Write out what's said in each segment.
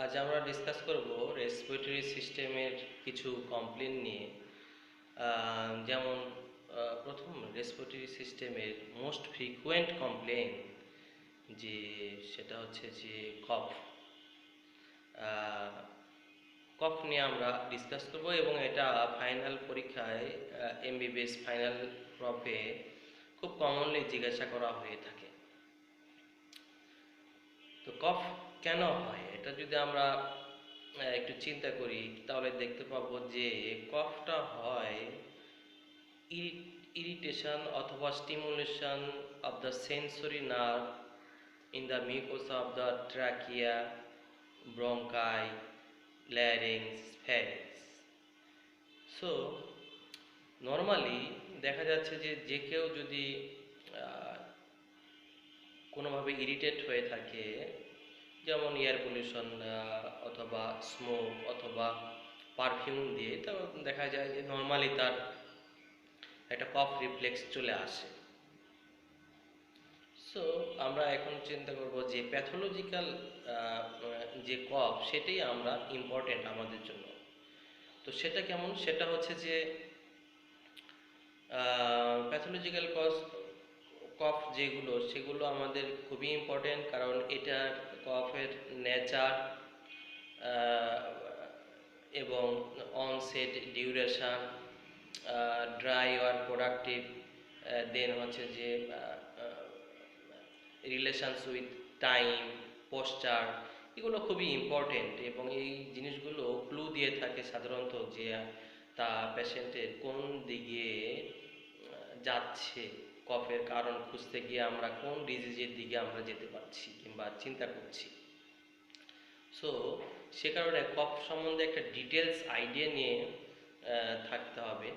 আজ আমরা ডিসকাস করব রেসপিরেটরি সিস্টেমের কিছু কমপ্লেন নিয়ে। যেমন প্রথম রেসপিরেটরি সিস্টেমের মোস্ট ফ্রিকুয়েন্ট কমপ্লেন যে সেটা হচ্ছে যে কফ। কফ নিয়ে আমরা ডিসকাস করব এবং এটা ফাইনাল পরীক্ষায় এমবিবিএস ফাইনাল প্রপে খুব কমনলি জিজ্ঞাসা করা হয়ে থাকে। তো কফ কেন হয় এটা যদি আমরা একটু চিন্তা করি তাহলে দেখতে পাবো যে কফটা হয় ইরিটেশন অথবা stimulation of the sensory nerve in the mucosa of the trachea, ব্রঙ্কাই, larynx, ফ্যারিংস। So normally দেখা যাচ্ছে যে যে কেউ যদি কোনোভাবে ইরিটেট হয়ে থাকে, যেমন এয়ার পলিউশন অথবা স্মোক অথবা পারফিউম দিয়ে, তো দেখা যায় যে নর্মালি তার একটা কফ রিফ্লেক্স চলে আসে। সো আমরা এখন চিন্তা করব যে প্যাথোলজিক্যাল যে কফ সেটাই আমরা ইম্পর্টেন্ট আমাদের জন্য। তো সেটা কেমন? সেটা হচ্ছে যে প্যাথোলজিক্যাল কফ যেগুলো সেগুলো আমাদের খুবই ইম্পর্টেন্ট, কারণ এটা কফের নেচার এবং অনসেট, ডিউরেশন, ড্রাই আর প্রোডাক্টিভ, দেন হচ্ছে যে রিলেশনস উইথ টাইম, পোস্টার, এগুলো খুবই ইম্পর্টেন্ট এবং এই জিনিসগুলো ক্লু দিয়ে থাকে সাধারণত যে তা পেশেন্টের কোন দিকে যাচ্ছে। কফের কারণ খুঁজতে গিয়ে আমরা কোন ডিজিজের দিকে আমরা যেতে পারছি কিংবা চিন্তা করছি। সো সে কারণে কফ সম্বন্ধে একটা ডিটেলস আইডিয়া নিয়ে থাকতে হবে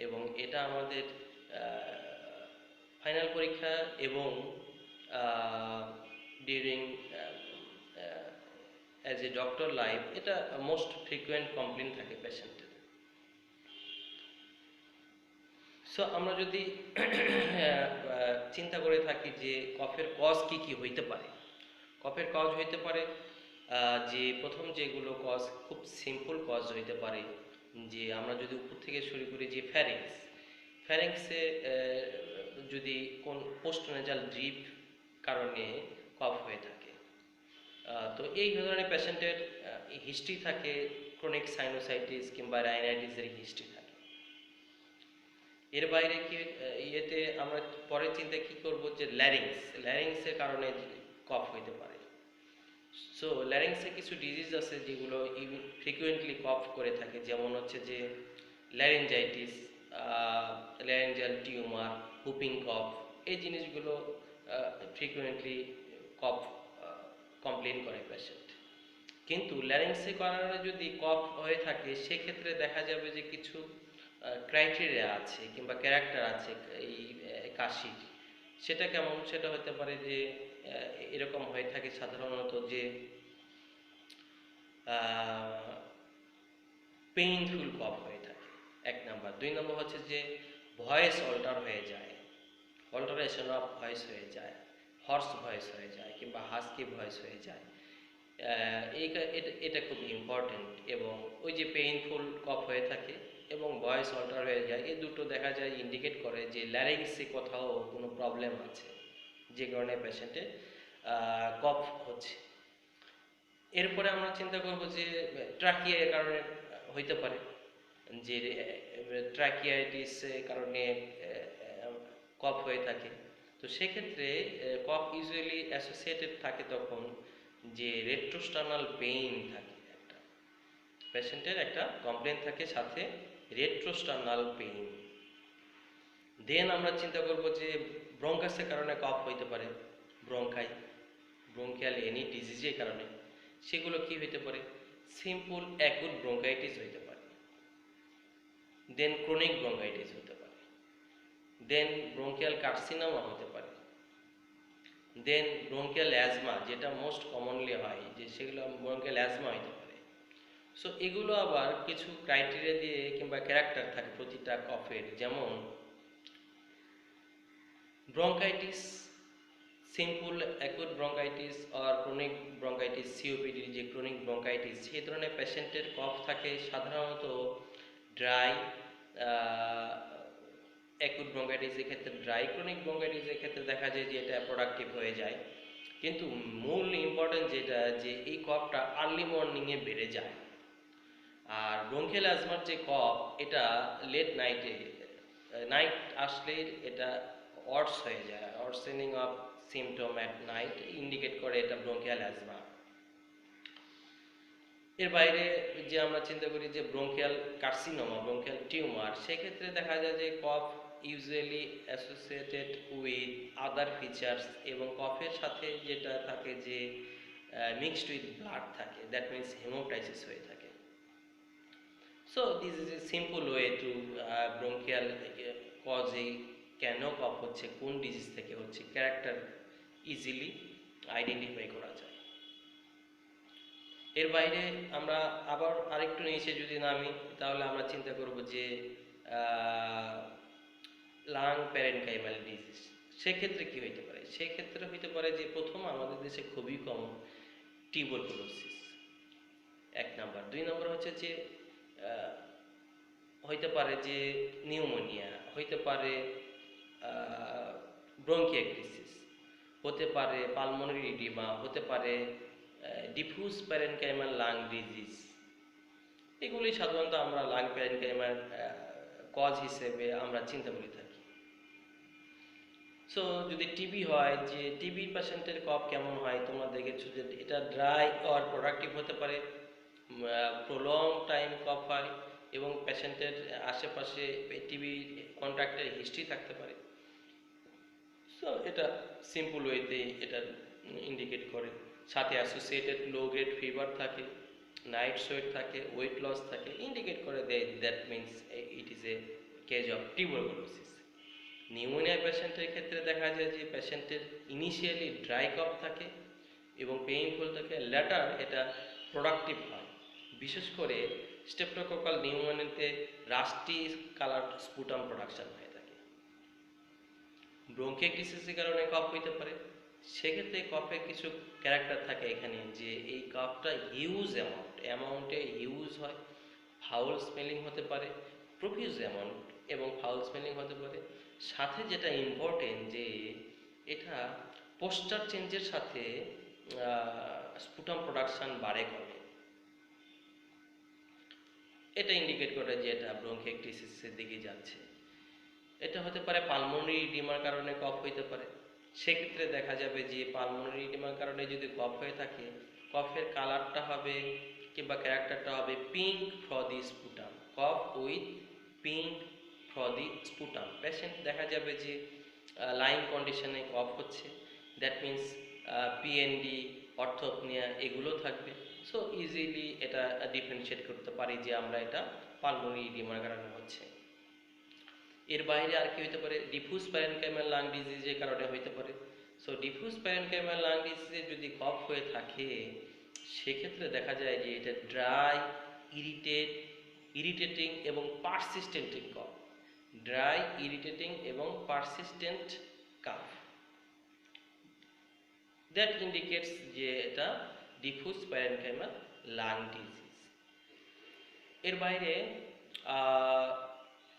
এবং এটা আমাদের ফাইনাল পরীক্ষা এবং during as a doctor life এটা মোস্ট ফ্রিকুয়েন্ট কমপ্লেন থাকে পেশেন্টের। সো আমরা যদি চিন্তা করে থাকি যে কফের কজ কি কি হইতে পারে, কফের কজ হইতে পারে যে প্রথম যেগুলো কজ খুব সিম্পল কজ হইতে পারে, যে আমরা যদি উপর থেকে শুরু করি যে ফ্যারিংসে যদি কোন পোস্টনেজাল ড্রিপ কারণে কফ হয়ে থাকে, তো এই ধরনের পেশেন্টের হিস্ট্রি থাকে ক্রনিক সাইনোসাইটিস কিংবা রাইনাইটিসের হিস্ট্রি থাকে। এর বাইরে কি ইয়েতে আমরা পরের চিন্তা কি করব যে ল্যারিংসের কারণে কফ হইতে পারে। সো ল্যারিংসে কিছু ডিজিজ আছে যেগুলো ফ্রিকুয়েন্টলি কফ করে থাকে, যেমন হচ্ছে যে ল্যারিঞ্জাইটিস, ল্যারিঞ্জাল টিউমার, হুপিং কফ, এই জিনিসগুলো ফ্রিকুয়েন্টলি কফ কমপ্লেন করে পেশেন্ট। কিন্তু ল্যারিংসে কারণে যদি কফ হয়ে থাকে সেক্ষেত্রে দেখা যাবে যে কিছু ক্রাইটেরিয়া আছে কিংবা ক্যারেক্টার আছে এই কাশির। সেটা কেমন? সেটা হতে পারে যে এরকম হয়ে থাকে সাধারণত যে পেইনফুল কফ হয়ে থাকে, এক নাম্বার। দুই নম্বর হচ্ছে যে ভয়েস অল্টার হয়ে যায়, অল্টারেশন অফ ভয়েস হয়ে যায়, হর্স ভয়েস হয়ে যায় কিংবা হাস্কি ভয়েস হয়ে যায়। এটা খুব ইম্পর্টেন্ট। এবং ওই যে পেইনফুল কফ হয়ে থাকে এবং ভয়েস অল্টার হয়ে যায়, এই দুটো দেখা যায় ইন্ডিকেট করে যে ল্যারিংসে কোথাও কোনো প্রবলেম আছে, যে কারণে পেশেন্টের কফ হচ্ছে। এরপরে আমরা চিন্তা করব যে ট্রাকিয়ার কারণে হইতে পারে, যে ট্রাকিয়াইটিসের কারণে কফ হয়ে থাকে। তো সেক্ষেত্রে কফ ইউজুয়ালি অ্যাসোসিয়েটেড থাকে তখন যে রেট্রোস্টার্নাল পেইন থাকে, একটা পেশেন্টের একটা কমপ্লেন থাকে সাথে রেট্রোস্টার্নাল পেইন। দেন আমরা চিন্তা করব যে ব্রঙ্কাসের কারণে কফ হইতে পারে, ব্রঙ্কিয়াল এনি ডিজিজের কারণে। সেগুলো কি হইতে পারে? সিম্পল অ্যাকুট ব্রঙ্কাইটিস হইতে পারে, দেন ক্রনিক ব্রঙ্কাইটিস হতে পারে, দেন ব্রঙ্কিয়াল কার্সিনোমা হতে পারে, দেন ব্রঙ্কিয়াল অ্যাজমা, যেটা মোস্ট কমনলি হয়, যে সেগুলো ব্রঙ্কিয়াল অ্যাজমা হতে পারে। সো এগুলো আবার কিছু ক্রাইটেরিয়া দিয়ে কিংবা ক্যারেক্টার থাকে প্রতিটা কফের, যেমন ব্রঙ্কাইটিস সিম্পল অ্যাকুট ব্রঙ্কাইটিস আর ক্রনিক ব্রঙ্কাইটিস সিওপিডি যে ক্রনিক ব্রঙ্কাইটিস সেই ধরনের পেশেন্টের কফ থাকে সাধারণত ড্রাই। অ্যাকুট ব্রঙ্কাইটিসের ক্ষেত্রে ড্রাই, ক্রনিক ব্রঙ্কাইটিসের ক্ষেত্রে দেখা যায় যে এটা প্রোডাক্টিভ হয়ে যায়। কিন্তু মূল ইম্পর্টেন্ট যেটা যে এই কফটা আর্লি মর্নিংয়ে বেড়ে যায়। আর ব্রঙ্কিয়াল অ্যাজমার যে কফ এটা লেট নাইটে, নাইট আসলে এটা অর্স হয়ে যায়, worsening of symptom at night indicate করে এটা ব্রঙ্কিয়াল অ্যাজমা। এর বাইরে যে আমরা চিন্তা করি যে ব্রঙ্কিয়াল কার্সিনোমা, ব্রঙ্কিয়াল টিউমার, সেক্ষেত্রে দেখা যায় যে cough usually associated with other features এবং কফের সাথে যেটা থাকে যে মিক্সড উইথ ব্লাড থাকে, দ্যাট মিনস হেমোটাইসিস হয়ে থাকে। So this is a simple way to bronchial কজে কেন কফ হচ্ছে, কোন ডিজিজ থেকে হচ্ছে, ক্যারেক্টার ইজিলি আইডেন্টিফাই করা যায়। এর বাইরে আমরা আবার আরেকটু নিচে যদি নামি তাহলে আমরা চিন্তা করব যে লাং প্যারেনকাইমাল ডিজিজ, সেক্ষেত্রে কি হইতে পারে? সেক্ষেত্রে হইতে পারে যে প্রথম আমাদের দেশে খুবই কমন টিউবারকুলোসিস, এক নাম্বার। দুই নম্বর হচ্ছে যে হইতে পারে যে নিউমোনিয়া, হইতে পারে ব্রঙ্কিয়াক্টিসিস, হতে পারে পালমোনারি ইডিমা, হতে পারে ডিফিউজ প্যারেনকাইমাল লাং ডিজিজ। এগুলি সাধারণত আমরা লাং প্যারেনকাইমাল কজ হিসেবে আমরা চিন্তা করে থাকি। সো যদি টিবি হয়, যে টিবি পেশেন্টের কফ কেমন হয় তোমরা দেখেছো যে এটা ড্রাই আর প্রোডাক্টিভ হতে পারে, প্রলং টাইম কফ হয় এবং পেশেন্টের আশেপাশে টিবি কন্ট্যাক্টের হিস্ট্রি থাকতে পারে। সো এটা সিম্পল ওয়েতে এটা ইন্ডিকেট করে। সাথে অ্যাসোসিয়েটেড লো গ্রেড ফিভার থাকে, নাইট সোয়েট থাকে, ওয়েট লস থাকে, ইন্ডিকেট করে দেয় that means it is a cage of tuberculosis. Pneumonia পেশেন্টের ক্ষেত্রে দেখা যায় যে পেশেন্টের ইনিশিয়ালি ড্রাই কফ থাকে এবং পেইনফুল থাকে, লেটার এটা প্রোডাক্টিভ হয়। বিশেষ করে স্টেপটোকোকাল নিউমোনিয়াতে রাস্টি কালার স্পুটাম প্রোডাকশন হয়ে থাকে। ব্রঙ্কিয়াক্টিসিসের কারণে কফ হইতে পারে, সেক্ষেত্রে কফের কিছু ক্যারেক্টার থাকে এখানে যে এই কফটা হিউজ অ্যামাউন্টে হিউজ হয়, ফাউল স্মেলিং হতে পারে, প্রফিউজ অ্যামাউন্ট এবং ফাউল স্মেলিং হতে পারে। সাথে যেটা ইম্পর্টেন্ট যে এটা পোস্টার চেঞ্জের সাথে স্পুটাম প্রোডাকশন বাড়ে কমে, এটা ইন্ডিকেট করে যে এটা ব্রঙ্কিয়াক্টিসিসের দিকে যাচ্ছে। এটা হতে পারে পালমোনারি ইডিমার কারণে কফ হইতে পারে। সেক্ষেত্রে দেখা যাবে যে পালমোনারি ইডিমার কারণে যদি কফ হয়ে থাকে, কফের কালারটা হবে কিংবা ক্যারেক্টারটা হবে pink frothy sputum, cough with pink frothy sputum. Patient দেখা যাবে যে লাইং কন্ডিশনে কফ হচ্ছে, দ্যাট মিন্স পিএনডি, অর্থোপনিয়া এগুলো থাকবে। সো ইজিলি এটা ডিফারেন্সিয়েট করতে পারি যে আমরা এটা পালমোনারি ইডিমার কারণে হচ্ছে। এর বাইরে আর কি হইতে পারে? ডিফিউজ প্যারেনকাইমাল লাং ডিজিজের কারণে হইতে পারে। সো ডিফিউজ প্যারেনকাইমাল লাং ডিজিজে যদি কফ হয়ে থাকে সেক্ষেত্রে দেখা যায় যে এটা ড্রাই, ইরিটেটিং এবং পারসিস্টেন্ট কফ, ড্রাই, ইরিটেটিং এবং পারসিস্টেন্ট কাফ, দ্যাট ইন্ডিকেটস যে এটা ডিফিউজ প্যারেনকাইমাল লাং ডিজিজ। এর বাইরে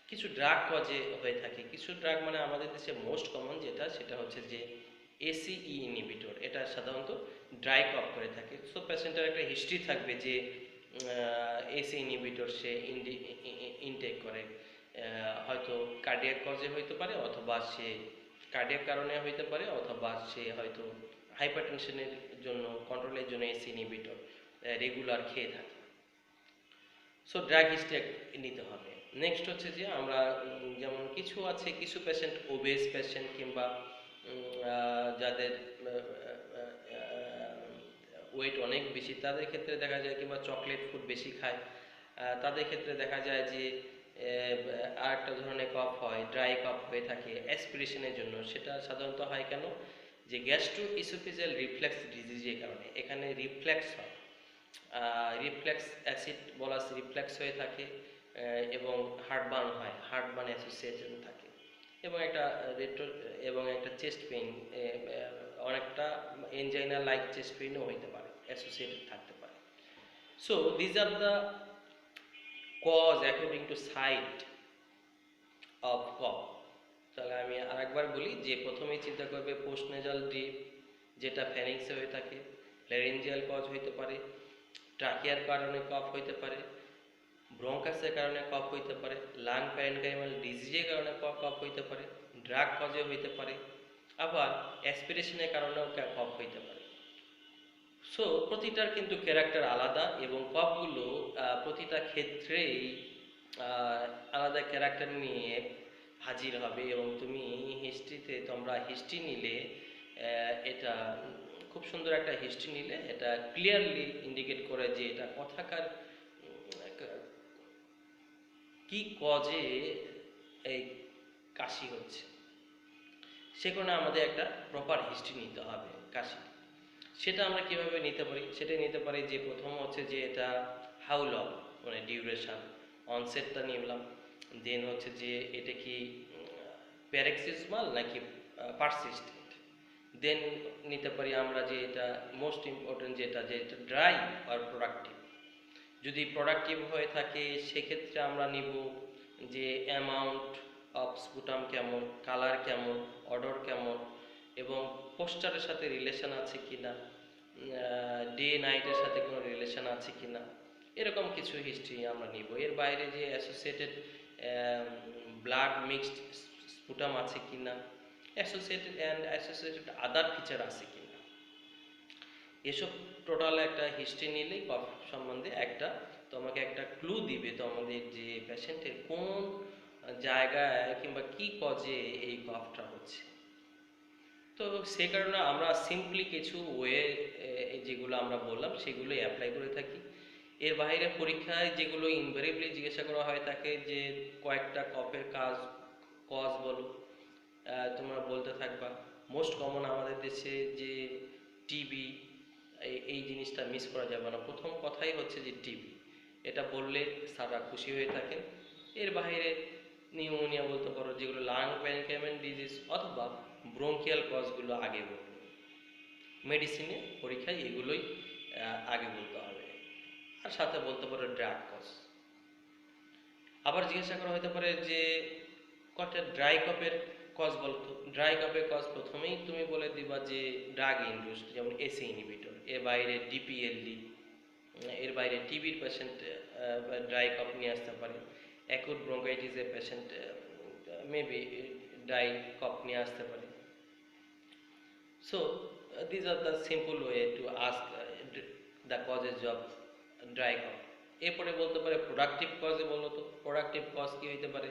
কিছু ড্রাগ কজে হয়ে থাকে। কিছু ড্রাগ মানে আমাদের দেশে মোস্ট কমন যেটা, সেটা হচ্ছে যে এসিই ইনহিবিটর, এটা সাধারণত ড্রাই কফ করে থাকে। সো পেশেন্টের একটা হিস্ট্রি থাকবে যে এসি ইনহিবিটর সে ইনটেক করে, হয়তো কার্ডিয়াক কজে হইতে পারে, অথবা সে কার্ডিয়াক কারণে হইতে পারে, অথবা সে হয়তো হাইপারটেনশনের জন্য কন্ট্রোলের জন্য এসি ইনহিবিটর রেগুলার খেয়ে থাকে। সো ড্রাগ হিস্ট্রি নিতে হবে। নেক্সট হচ্ছে যে আমরা যেমন কিছু আছে, কিছু পেশেন্ট ওবেস পেশেন্ট কিংবা যাদের ওয়েট অনেক বেশি তাদের ক্ষেত্রে দেখা যায়, কিংবা চকলেট ফুড বেশি খায় তাদের ক্ষেত্রে দেখা যায় যে আরেকটা ধরনের কফ হয়, ড্রাই কফ হয়ে থাকে অ্যাসপিরেশনের জন্য। সেটা সাধারণত হয় কেন? যে গ্যাস্ট্রো ইসোফেজিয়াল রিফ্লেক্স ডিজিজের কারণে। এখানে রিফ্লেক্স হয়, রিফ্লেক্স অ্যাসিড বলাস রিফ্লেক্স হয়ে থাকে এবং হার্টবার্ন হয়, হার্টবার্ন অ্যাসোসিয়েশন থাকে এবং একটা চেস্ট পেইন অনেকটা এনজাইনা লাইক চেস্ট পেইনও হইতে পারে, অ্যাসোসিয়েটেড থাকতে পারে। So these are the cause according to site of cough. তাহলে আমি আরেকবার বলি যে প্রথমেই চিন্তা করবে পোস্ট নেজাল ড্রিপ, যেটা ফ্যানিংসে হয়ে থাকে, ল্যারিঞ্জিয়াল কজ হইতে পারে, ট্রাকিয়ার কারণে কফ হইতে পারে, ব্রঙ্কাসের কারণে কফ হইতে পারে, লাং প্যারেনকাইমাল ডিজিজের কারণে কফ হইতে পারে, ড্রাগ কজে হইতে পারে, আবার অ্যাসপিরেশনের কারণেও কফ হইতে পারে। সো প্রতিটার কিন্তু ক্যারেক্টার আলাদা এবং কফগুলো প্রতিটা ক্ষেত্রেই আলাদা ক্যারেক্টার নিয়ে হাজির হবে এবং তুমি তোমরা হিস্ট্রি নিলে এটা খুব সুন্দর একটা হিস্ট্রি নিলে এটা ক্লিয়ারলি ইন্ডিকেট করে যে এটা কথাকার কি কজে এই কাশি হচ্ছে। সে কারণে আমাদের একটা প্রপার হিস্ট্রি নিতে হবে কাশি। সেটা আমরা কিভাবে নিতে পারি? সেটা নিতে পারি যে প্রথম হচ্ছে যে এটা হাউ লং, মানে ডিউরেশন, অনসেটটা নিলাম, দেন হচ্ছে যে এটা কি প্যারেক্সিসমাল নাকি পারসিস্টেন্ট, দেন নিতে পারি আমরা যে এটা মোস্ট ইম্পর্টেন্ট যেটা যে এটা ড্রাই আর প্রোডাক্টিভ। যদি প্রোডাক্টিভ হয়ে থাকে সেক্ষেত্রে আমরা নিব যে অ্যামাউন্ট অফ স্পুটাম কেমন, কালার কেমন, অডর কেমন এবং পোস্টারের সাথে রিলেশন আছে কিনা, ডে নাইটের সাথে কোনো রিলেশন আছে কিনা, এরকম কিছু হিস্ট্রি আমরা নিব। এর বাইরে যে অ্যাসোসিয়েটেড ব্লাড মিক্সড স্পুটাম আছে কিনা, অ্যাসোসিয়েটেড আদার ফিচার আছে কিনা, এসব টোটাল একটা হিস্ট্রি নিলেই কফ সম্বন্ধে তোমাকে একটা ক্লু দিবে তোমাদের যে পেশেন্টের কোন জায়গায় কিংবা কি কজে এই কফটা হচ্ছে। তো সে কারণে আমরা সিম্পলি কিছু ওয়ে যেগুলো আমরা বললাম সেগুলোই অ্যাপ্লাই করে থাকি। এর বাইরে পরীক্ষায় যেগুলো ইনভেরিয়েবলি জিজ্ঞাসা করা হয় থাকে যে কয়েকটা কফের কজ বলো, তোমরা বলতে থাকবা। মোস্ট কমন আমাদের দেশে যে টিবি, এই জিনিসটা মিস করা যাবে না। প্রথম কথাই হচ্ছে যে টিবি, এটা বললে স্যাররা খুশি হয়ে থাকেন। এর বাইরে নিউমোনিয়া বলতে পারো, যেগুলো লাং প্যারেনকাইমাল ডিজিজ অথবা ব্রঙ্কিয়াল কজগুলো আগে বলবো। মেডিসিনে পরীক্ষায় এগুলোই আগে বলতে হবে, আর সাথে বলতে পারো ড্রাগ কজ। আবার জিজ্ঞাসা করা হতে পারে যে কটা ড্রাই কফের কজ বলতো। ড্রাই কফের কজ প্রথমেই তুমি বলে দিবা যে ড্রাগ ইনডিউসড, যেমন এসি ইনহিবিটর। এর বাইরে ডিপিএলডি, এর বাইরে টিবির পেশেন্ট ড্রাই কফ নিয়ে আসতে পারে। অ্যাকুট ব্রঙ্কাইটিসের পেশেন্ট মেবি ড্রাই কফ নিয়ে আসতে পারে। So this are the simple way to ask the causes of dry cough. এরপরে বলতে পারে প্রোডাক্টিভ কজে বলো তো। প্রোডাক্টিভ কজ কি হইতে পারে?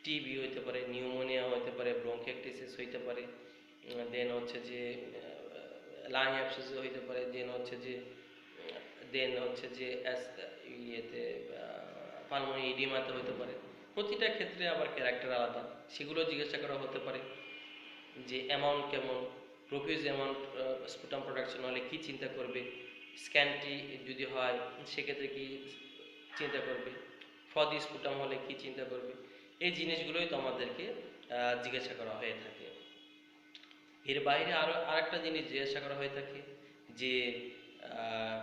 টিবি হইতে পারে, নিউমোনিয়া হইতে পারে, ব্রঙ্কাইটিস হইতে পারে, দেন হচ্ছে যে লাং অ্যাবসেস হইতে পারে, দেন হচ্ছে যে ইয়েতে পালমোনারি ইডিমাতে হতে পারে। প্রতিটা ক্ষেত্রে আবার ক্যারেক্টার আলাদা, সেগুলো জিজ্ঞাসা করা হতে পারে যে অ্যামাউন্ট কেমন, প্রফিউজ অ্যামাউন্ট স্পুটাম প্রোডাকশন হলে কি চিন্তা করবে, স্ক্যান্টি যদি হয় সেক্ষেত্রে কি চিন্তা করবে, ফ্রদি স্পুটাম হলে কি চিন্তা করবে। এই জিনিসগুলোই তো আমাদেরকে জিজ্ঞাসা করা হয়ে থাকে। এর বাইরে আরেকটা জিনিস জিজ্ঞাসা করা হয়ে থাকে যে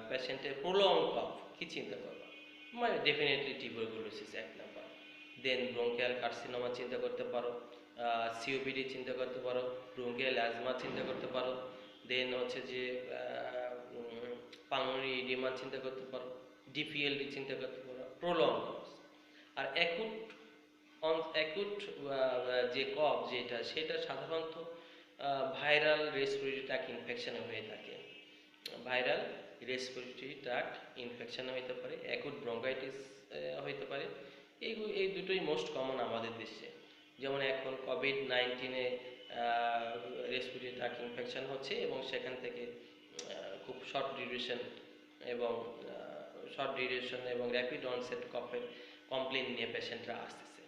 পেশেন্টের প্রলং কফ কি চিন্তা করবা, মানে ডেফিনেটলি টিউবারকুলোসিস এক নাম্বার। দেন ব্রঙ্কিয়াল কার্সিনোমা চিন্তা করতে পারো, সিওপিডি চিন্তা করতে পারো, ব্রঙ্কিয়াল অ্যাজমা চিন্তা করতে পারো, দেন হচ্ছে যে পালমোনারি ইডিমা চিন্তা করতে পারো, ডিপিএলডি চিন্তা করতে পারো, প্রলং কফ। আর অ্যাকুট যে কফ যেটা, সেটা সাধারণত ভাইরাল রেসপিরেটরি ট্র্যাক্ট ইনফেকশনে হয়ে থাকে। ভাইরাল রেসপিরেটরি ট্র্যাক্ট ইনফেকশন হইতে পারে, অ্যাকুট ব্রঙ্কাইটিস হইতে পারে। এই দুটোই মোস্ট কমন আমাদের দেশে। যেমন এখন কোভিড-19 রেসপিরেটরি ট্র্যাক্ট ইনফেকশন হচ্ছে এবং সেখান থেকে খুব শর্ট ডিউরেশন এবং র্যাপিড অনসেট কফের কমপ্লেন নিয়ে পেশেন্টরা আসতেছে।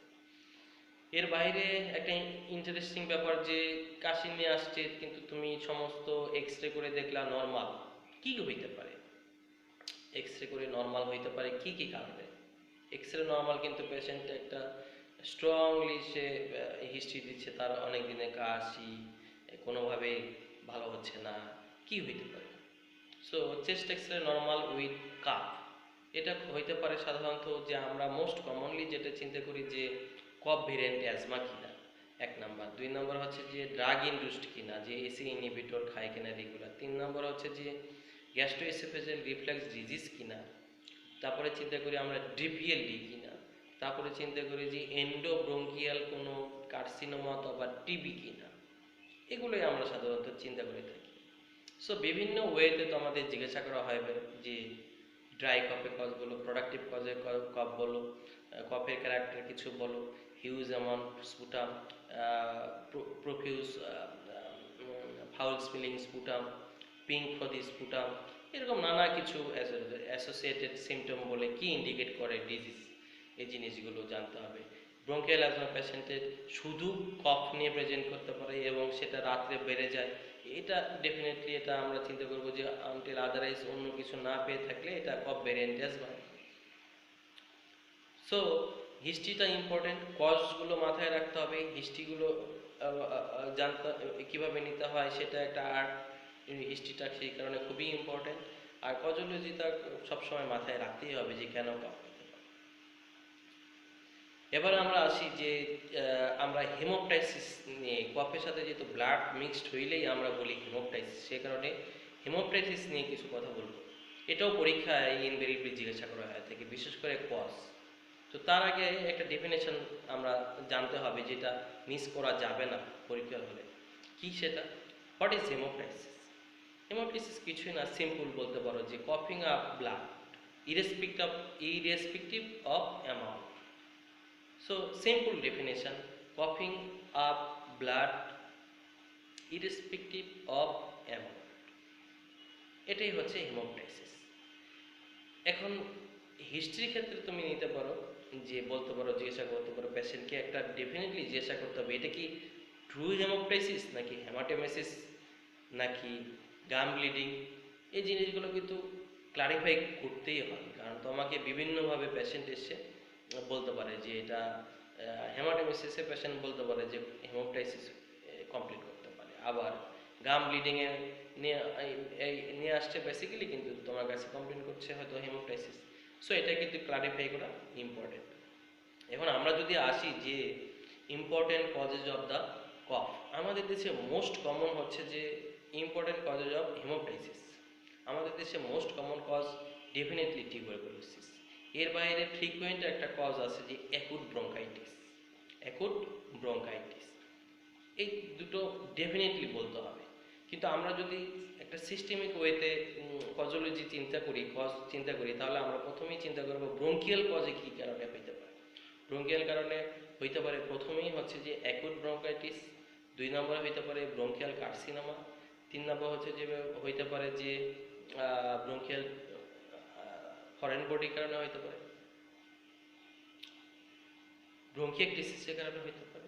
এর বাইরে একটা ইন্টারেস্টিং ব্যাপার যে কাশি নিয়ে আসছে কিন্তু তুমি সমস্ত এক্সরে করে দেখলা নর্মাল, কি হইতে পারে? এক্সরে করে নর্মাল হইতে পারে কি কি কারণে? এক্সরে নর্মাল কিন্তু পেশেন্ট একটা স্ট্রংলি সে হিস্ট্রি দিচ্ছে তার অনেক দিনের কাশি, কোনোভাবে ভালো হচ্ছে না, কি হইতে পারে? So chest X ray normal with cough, এটা হইতে পারে সাধারণত যে আমরা মোস্ট কমনলি যেটা চিন্তা করি যে কফ ভেরিয়েন্ট অ্যাজমা কিনা, এক নাম্বার। দুই নাম্বার হচ্ছে যে ড্রাগ ইনডিউসড কিনা, যে এসি ইনহিবিটর খায় কিনা রেগুলার। তিন নাম্বার হচ্ছে যে গ্যাস্ট্রোএসোফেজিয়াল রিফ্লাক্স ডিজিজ কিনা। তারপরে চিন্তা করি আমরা ডিপিএলডি কিনা। তারপরে চিন্তা করি যে এন্ডোব্রঙ্কিয়াল কোনো কার্সিনোমা অথবা টিবি কিনা। এগুলোই আমরা সাধারণত চিন্তা করে থাকি। সো বিভিন্ন ওয়েতে তো আমাদের জিজ্ঞাসা করা হয় যে ড্রাই কফের কজ বলো, প্রোডাক্টিভ কজের কফ বলো, কফের ক্যারেক্টার কিছু বলো, huge amount sputum, profuse foul smelling sputum, pink for the sputum, এরকম নানা কিছু অ্যাসোসিয়েটেড সিমটম বলে কি ইন্ডিকেট করে ডিজিজ, এই জিনিসগুলো জানতে হবে। ব্রঙ্কিয়াল অ্যাজমা পেশেন্টের শুধু কফ নিয়ে প্রেজেন্ট করতে পারে এবং সেটা রাত্রে বেড়ে যায়, এটা ডেফিনেটলি এটা আমরা চিন্তা করবো যে আনটিল আদারওয়াইজ অন্য কিছু না পেয়ে থাকলে এটা কফ ভেরিয়েন্ট অ্যাজমা। সো হিস্ট্রিটা ইম্পর্টেন্ট, কজগুলো মাথায় রাখতে হবে, হিস্ট্রিগুলো জানতে কীভাবে নিতে হয় সেটা একটা আর্ট, হিস্ট্রিটা সেই কারণে খুবই ইম্পর্টেন্ট। আর কজোলজিটা সবসময় মাথায় রাখতেই হবে যে কেন কফ। এবার আমরা আসি যে আমরা হেমোপটাইসিস নিয়ে, কফের সাথে যেহেতু ব্লাড মিক্সড হইলেই আমরা বলি হেমোপটাইসিস, সে কারণে হেমোপটাইসিস নিয়ে কিছু কথা বলবো। এটাও পরীক্ষায় ইনভেরিয়েবলি জিজ্ঞাসা করা হয় থাকে, বিশেষ করে কজ। তো তার আগে একটা ডেফিনেশন আমরা জানতে হবে যেটা মিস করা যাবে না পরীক্ষার হলে। কি সেটা? What is haemoptysis? হেমোপটাইসিস কিছুই না, সিম্পল বলতে পারো যে কফিং up blood irrespective of amount. So simple definition, coughing up blood irrespective of amount, এটাই হচ্ছে হেমোপটাইসিস। এখন হিস্ট্রির ক্ষেত্রে তুমি নিতে পারো যে বলতে পারো, জিজ্ঞাসা করতে পারো পেশেন্টকে, একটা ডেফিনেটলি জিজ্ঞাসা করতে হবে এটা কি ট্রু হেমোপটাইসিস নাকি হেমাটোমেসিস নাকি গাম ব্লিডিং। এই জিনিসগুলো কিন্তু ক্লারিফাই করতেই হয়, কারণ তোমাকে বিভিন্নভাবে পেশেন্ট এসে বলতে পারে যে এটা হেমাটোমেসিসের পেশেন্ট বলতে পারে যে হেমোপটাইসিস কমপ্লিট করতে পারে, আবার গাম ব্লিডিংয়ে নিয়ে আসছে বেসিক্যালি, কিন্তু তোমার কাছে কমপ্লেন করছে হয়তো হেমোপটাইসিস। সো এটা কিন্তু ক্লারিফাই করা ইম্পর্টেন্ট। এখন আমরা যদি আসি যে ইম্পর্টেন্ট কজেস অফ দ্য কফ, আমাদের দেশে মোস্ট কমন হচ্ছে যে ইম্পর্টেন্ট কজেস অফ হেমোপটাইসিস। আমাদের দেশে most common cause definitely tuberculosis. এর বাইরে ফ্রিকুয়েন্ট একটা কজ আছে যে অ্যাকুট ব্রঙ্কাইটিস। অ্যাকুট ব্রঙ্কাইটিস, এই দুটো ডেফিনেটলি বলতে হবে। কিন্তু আমরা যদি একটা সিস্টেমিক ওয়েতে কজোলজি চিন্তা করি তাহলে আমরা প্রথমেই চিন্তা করব ব্রঙ্কিয়াল কজে কী কারণে হইতে পারে। ব্রঙ্কিয়াল কারণে হইতে পারে প্রথমেই হচ্ছে যে অ্যাকুট ব্রঙ্কাইটিস, দুই নম্বরে হইতে পারে ব্রঙ্কিয়াল কার্সিনোমা, তিন নম্বর হচ্ছে যে হইতে পারে যে ব্রঙ্কিয়াল ফরেন বডির কারণে হইতে পারে, ব্রঙ্কিয়েকটিসিসের কারণে হইতে পারে।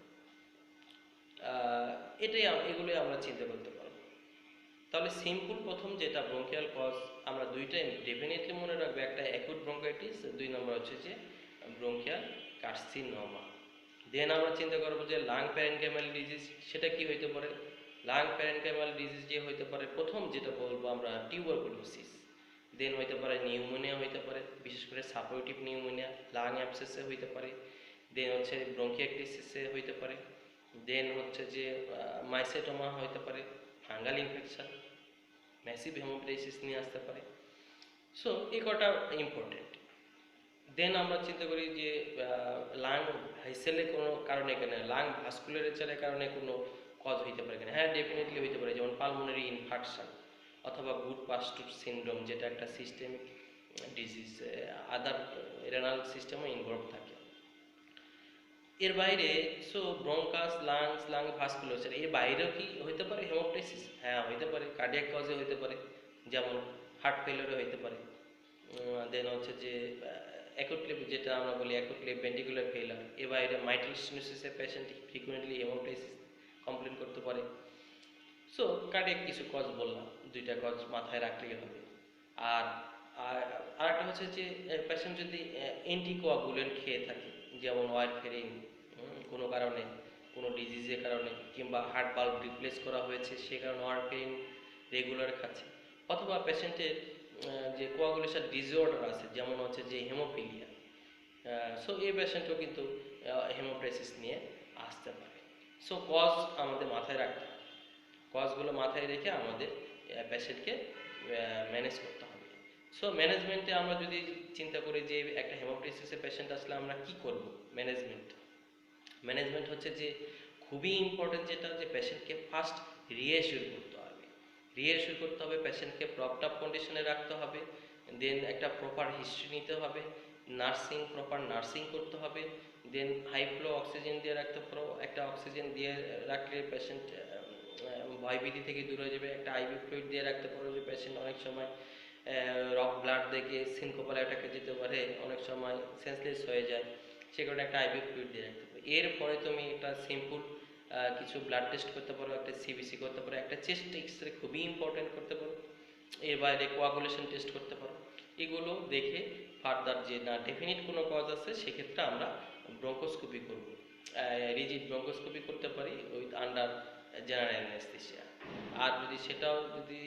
এগুলোই আমরা চিন্তা করতে পারবো। তাহলে সিম্পল প্রথম যেটা ব্রঙ্কিয়াল কজ, আমরা দুইটাই ডেফিনেটলি মনে রাখবো, একটা অ্যাকুট ব্রঙ্কাইটিস, দুই নম্বর হচ্ছে যে ব্রঙ্কিয়াল কার্সিনোমা। দেন আমরা চিন্তা করবো যে লাং প্যারেনকাইমাল ডিজিজ, সেটা কি হইতে পারে? লাং প্যারেনকাইমাল ডিজিজ যে হইতে পারে প্রথম যেটা বলবো আমরা টিউবারকুলোসিস। দেন হইতে পারে নিউমোনিয়া হইতে পারে, বিশেষ করে সাপোর্টিভ নিউমোনিয়া, লাং অ্যাবসেসে হইতে পারে। দেন হচ্ছে ব্রঙ্কিয়েকটিসিসে হইতে পারে। দেন হচ্ছে যে মাইসেটোমা হইতে পারে, ফাঙ্গাল ইনফেকশন, ম্যাসিভ হেমোপটাইসিস নিয়ে আসতে পারে। সো এই কটা ইম্পর্টেন্ট। দেন আমরা চিন্তা করি যে লাং হাইসেলের কোনো কারণে কেন, লাং ভাস্কুলারেচারের কারণে কোনো কজ হইতে পারে কিনা। হ্যাঁ, ডেফিনেটলি হইতে পারে, যেমন পালমোনারি ইনফার্কশন অথবা গুড পাস্টুর সিনড্রোম, যেটা একটা সিস্টেমিক ডিজিজ, আদার রেনাল সিস্টেমও ইনভলভ থাকে। এর বাইরে ব্রঙ্কাস, লাং ভাস্কুলার, এর বাইরেও কি হইতে পারে হেমোপটাইসিস? হ্যাঁ, হইতে পারে। কার্ডিয়াক কজে হইতে পারে, যেমন হার্ট ফেলিওরে হইতে পারে। দেন হচ্ছে যে অ্যাকুটলি, যেটা আমরা বলি অ্যাকুটলি ভেন্টিকুলার ফেইলার। এর বাইরে মাইট্রাল স্টেনোসিসের পেশেন্ট ফ্রিকুয়েন্টলি হেমোপটাইসিস কমপ্লেন করতে পারে। সো কার্ডিয়াক কিছু কজ বললাম, দুইটা কজ মাথায় রাখলেই হবে। আর আরেকটা হচ্ছে যে পেশেন্ট যদি অ্যান্টিকোয়াগুলেন্ট খেয়ে থাকে, যেমন ওয়ারফেরিন, কোনো কারণে কোনো ডিজিজের কারণে, কিংবা হার্ট বাল্ব রিপ্লেস করা হয়েছে সে কারণে ওয়ারফেরিন রেগুলার খাচ্ছে, অথবা পেশেন্টের যে কোয়াগুলেশন ডিসঅর্ডার আছে, যেমন হচ্ছে যে হেমোফিলিয়া, সো এই পেশেন্টও কিন্তু হেমোপ্রেসিস নিয়ে আসতে পারে। সো কজ আমাদের মাথায় রাখতে হবে, কজগুলো মাথায় রেখে আমাদের পেশেন্টকে ম্যানেজ করতে হবে। সো ম্যানেজমেন্টে আমরা যদি চিন্তা করি যে একটা হেমোপ্রেসিসের পেশেন্ট আসলে আমরা কি করব, ম্যানেজমেন্ট হচ্ছে যে খুবই ইম্পর্টেন্ট, যেটা যে পেশেন্টকে ফার্স্ট রিঅ্যাসিওর করতে হবে, পেশেন্টকে প্রপটাপ কন্ডিশনে রাখতে হবে, দেন একটা প্রপার হিস্ট্রি নিতে হবে, প্রপার নার্সিং করতে হবে, দেন হাই ফ্লো অক্সিজেন দিয়ে রাখতে পারো, একটা অক্সিজেন দিয়ে রাখলে পেশেন্ট ভয়ভীতি থেকে দূর হয়ে যাবে, একটা আইভি ফ্লুইড দিয়ে রাখতে পারো, যে পেশেন্ট অনেক সময় রক ব্লাড দেখে সিনকোপাল অ্যাটাকে যেতে পারে, অনেক সময় সেন্সলেস হয়ে যায়, সে কারণে একটা আইভি ফ্লুইড দিয়ে রাখতে পারো। এরপরে তুমি একটা সিম্পল কিছু ব্লাড টেস্ট করতে পারো, একটা সিবিসি করতে পারো, একটা চেস্ট এক্সরে খুবই ইম্পর্টেন্ট করতে পারো, এর বাইরে কোয়াগুলেশন টেস্ট করতে পারো। এগুলো দেখে ফার্দার যে না ডেফিনিট কোনো কজ আছে, সেক্ষেত্রে আমরা ব্রঙ্কোস্কোপি করব, রিজিড ব্রঙ্কোস্কোপি করতে পারি উইথ আন্ডার জেনারেল অ্যানেস্থেসিয়া। আর যদি সেটাও যদি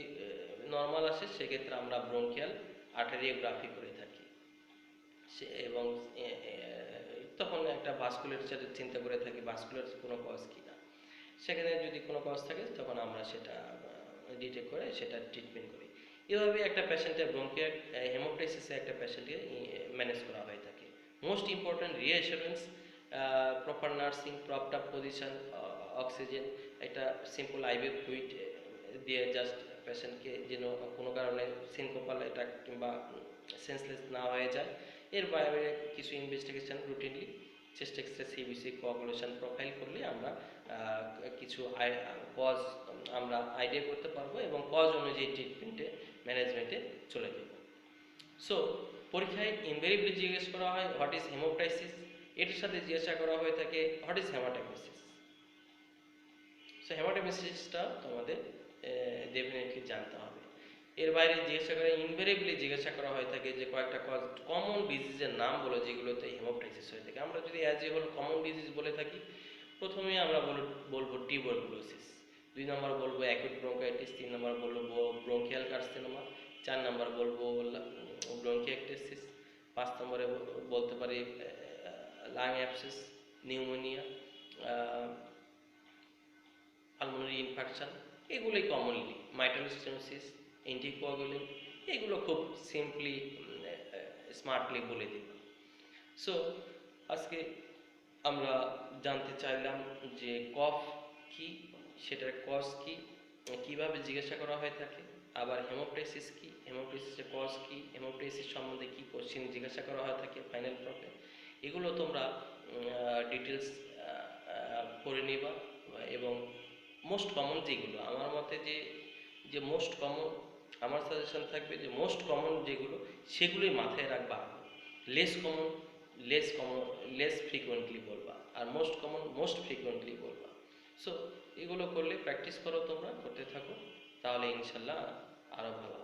নর্মাল আসে, সেক্ষেত্রে আমরা ব্রঙ্কিয়াল আর্টেরিওগ্রাফি করে থাকি, এবং তখন একটা ভাস্কুলার চিন্তা করে থাকি, ভাস্কুলার কোনো কজ কিনা, সেখানে যদি কোনো কজ থাকে তখন আমরা সেটা ডিটেক্ট করে সেটা ট্রিটমেন্ট করি। এভাবে একটা পেশেন্টের ব্রঙ্কিয়াল হেমোপ্টাইসিসে একটা পেশেন্টকে ম্যানেজ করা হয়ে থাকে। Most important reassurance, proper nursing, propped up position, oxygen, একটা সিম্পল আইভি ফ্লুইড দিয়ে জাস্ট পেশেন্টকে যেন কোনো কারণে সিনকোপাল অ্যাটাক কিংবা সেন্সলেস না হয়ে যায়। এর বাইরে কিছু investigation routinely chest X ray, CBC, coagulation profile করলে আমরা কিছু কজ আমরা আইডিয়া করতে পারবো, এবং কজ অনুযায়ী ট্রিটমেন্টে ম্যানেজমেন্টে চলে যাব। সো পরীক্ষায় ইনভেরিবলি জিজ্ঞেস করা হয় হোয়াট ইজ হেমোপ্টাইসিস, এটির সাথে জিজ্ঞাসা করা হয়ে থাকে হোয়াট ইজ হেমাটাইমিসিস। সো হেমাটাইমিসিসটা তোমাদের ডেফিনেটলি জানতে হবে। এর বাইরে ইনভেরিবলি জিজ্ঞাসা করা হয়ে থাকে যে কয়েকটা কমন ডিজিজের নাম বলো যেগুলোতে হেমোপ্টাইসিস হয়ে থাকে। আমরা যদি as a whole common disease বলে থাকি, প্রথমে আমরা বলবো টিউবারকুলোসিস, 2 নম্বর বলবো অ্যাকিউট ব্রঙ্কাইটিস, 3 নম্বর বলবো ব্রঙ্কিয়াল কার্সিনোমা, 4 নম্বর বলবো ব্রঙ্কিয়াকটেসিস, 5 নম্বরে বলতে পারি lung abscess, pneumonia, pulmonary infection, এগুলোই কমনলি, মাইটাল স্টেনোসিস, অ্যান্টিকোয়াগুলেন্ট, এগুলো খুব সিম্পলি স্মার্টলি বলে দিই। সো আজকে আমরা জানতে চাইলাম যে কফ কি, সেটার কজ কি, কিভাবে জিজ্ঞাসা করা হয়ে থাকে, আবার হেমোপ্টাইসিস কি, হেমোপ্টাইসিসের কজ কি, হেমোপ্টাইসিস সম্বন্ধে কি কোশ্চেন জিজ্ঞাসা করা হয়ে থাকে ফাইনাল প্রপে, এগুলো তোমরা ডিটেলস করে নিবা। এবং মোস্ট কমন যেগুলো আমার মতে যে মোস্ট কমন, আমার সাজেশন থাকবে যে মোস্ট কমন যেগুলো সেগুলোই মাথায় রাখবা, লেস ফ্রিকোয়েন্টলি বলবা, আর মোস্ট কমন মোস্ট ফ্রিকোয়েন্টলি বলবা। সো এগুলো করলে প্র্যাকটিস করো, তোমরা করতে থাকো, তাহলে ইনশাল্লাহ আরও ভালো।